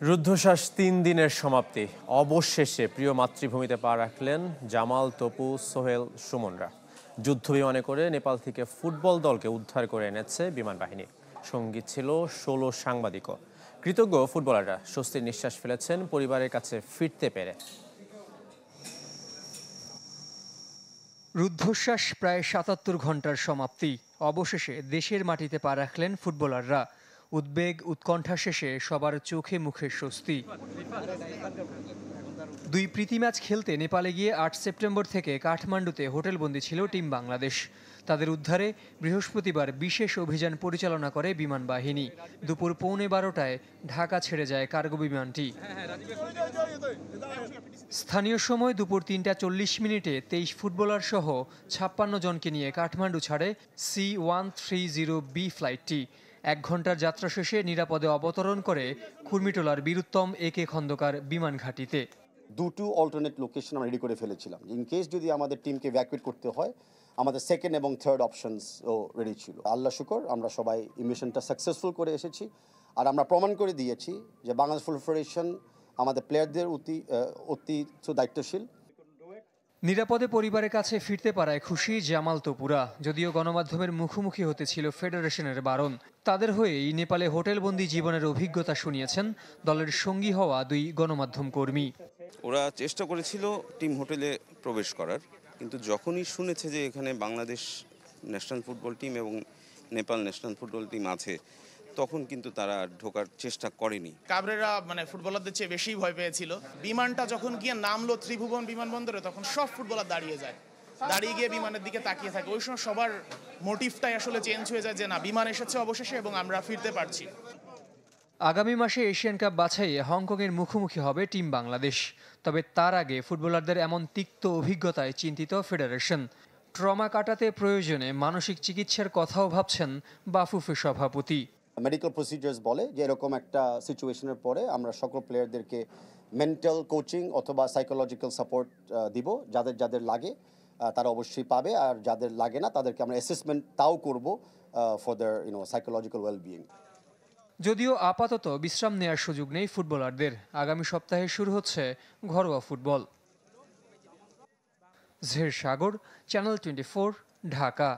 রুদ্ধশ্বাস ৩ দিনের সমাপ্তি। অবশেষে প্রিয় মাতৃভূমিতে পা রাখলেন জামাল, তপু, সোহেল, সুমনরা। যুদ্ধ বিমানে করে নেপাল থেকে ফুটবল দলকে উদ্ধার করে এনেছে বিমান বাহিনী। সঙ্গী ছিল ১৬ সাংবাদিকও। কৃতজ্ঞ ফুটবলাররা স্বস্তির নিঃশ্বাস ফেলেছেন পরিবারের কাছে ফিরতে পেরে। রুদ্ধশ্বাস প্রায় ৭৭ ঘন্টার সমাপ্তি। অবশেষে দেশের মাটিতে পা রাখলেন ফুটবলাররা। উদ্বেগ উৎকণ্ঠা শেষে সবার চোখে মুখে স্বস্তি। দুই প্রীতি ম্যাচ খেলতে নেপালে গিয়ে ৮ সেপ্টেম্বর থেকে কাঠমান্ডুতে হোটেলবন্দি ছিল টিম বাংলাদেশ। তাদের উদ্ধারে বৃহস্পতিবার বিশেষ অভিযান পরিচালনা করে বিমান বাহিনী। দুপুর ১১:৩০টায় ঢাকা ছেড়ে যায় কার্গো বিমানটি। স্থানীয় সময় দুপুর ৩টা ৪০ মিনিটে ২৩ ফুটবলার সহ ৫৬ জনকে নিয়ে কাঠমান্ডু ছাড়ে C-130B ফ্লাইটটি। ১ ঘন্টার যাত্রা শেষে নিরাপদে অবতরণ করে কুর্মিটোলার বীরুত্তম AK খন্দকার বিমান ঘাঁটিতে। দুটো অল্টারনেট লোকেশন আমরা রেডি করে ফেলেছিলাম, ইন কেস যদি আমাদের টিমকে ইভ্যাকুয়েট করতে হয় আমাদের সেকেন্ড এবং থার্ড অপশনসও রেডি ছিল। আল্লাহ শুকর আমরা সবাই এই মিশনটা সাকসেসফুল করে এসেছি। আর আমরা প্রমাণ করে দিয়েছি যে বাংলাদেশ ফুটবল ফেডারেশন আমাদের প্লেয়ারদের অতি দায়িত্বশীল। নিরাপদে পরিবারের কাছে ফিরতে পারায় খুশি জামাল, তপুরা। যদিও গণমাধ্যমের মুখোমুখি হতে ছিল ফেডারেশনের বারণ। তাদের হয়েই নেপালে হোটেলবন্দি জীবনের অভিজ্ঞতা শুনিয়েছেন দলের সঙ্গী হওয়া দুই গণমাধ্যম কর্মী। ওরা চেষ্টা করেছিল টিম হোটেলে প্রবেশ করার, কিন্তু যখনই শুনেছে যে এখানে বাংলাদেশ ন্যাশনাল ফুটবল টিম এবং নেপাল ন্যাশনাল ফুটবল টিম আছে, তখন কিন্তু তারা ঢোকার চেষ্টা করেনি। কাবরেরা ফুটবলারদের চেয়ে বেশি ভয় পেয়েছিল। বিমানটা যখন গিয়ে নামলো ত্রিভুবন বিমানবন্দরে, তখন সব ফুটবলার দাঁড়িয়ে যায়, দাঁড়িয়ে গিয়ে বিমানের দিকে তাকিয়ে থাকে। ওই সময় সবার মোটিভটাই আসলে চেঞ্জ হয়ে যায় যে না, বিমান এসেছে অবশেষে এবং আমরা ফিরতে পারছি। আগামী মাসে এশিয়ান কাপ বাছাইয়ে হংকংয়ের মুখোমুখি হবে টিম বাংলাদেশ। তবে তার আগে ফুটবলারদের এমন তিক্ত অভিজ্ঞতায় চিন্তিত ফেডারেশন। ট্রমা কাটাতে প্রয়োজনে মানসিক চিকিৎসার কথাও ভাবছেন বাফুফে সভাপতি। মেডিকেল প্রসিডিউরস বলে যে এরকম একটা সিচুয়েশনের পরে আমরা সকল প্লেয়ারদেরকে মেন্টাল কোচিং অথবা সাইকোলজিক্যাল সাপোর্ট দিব। যাদের যাদের লাগে তারা অবশ্যই পাবে, আর যাদের লাগে না তাদেরকে আমরা অ্যাসেসমেন্ট তাও করব ফর দেয়ার সাইকোলজিক্যাল ওয়েলবিইং। যদিও আপাতত বিশ্রাম নেওয়ার সুযোগ নেই ফুটবলারদের। আগামী সপ্তাহে শুরু হচ্ছে ঘরোয়া ফুটবল। জের সাগর, চ্যানেল 24, ঢাকা।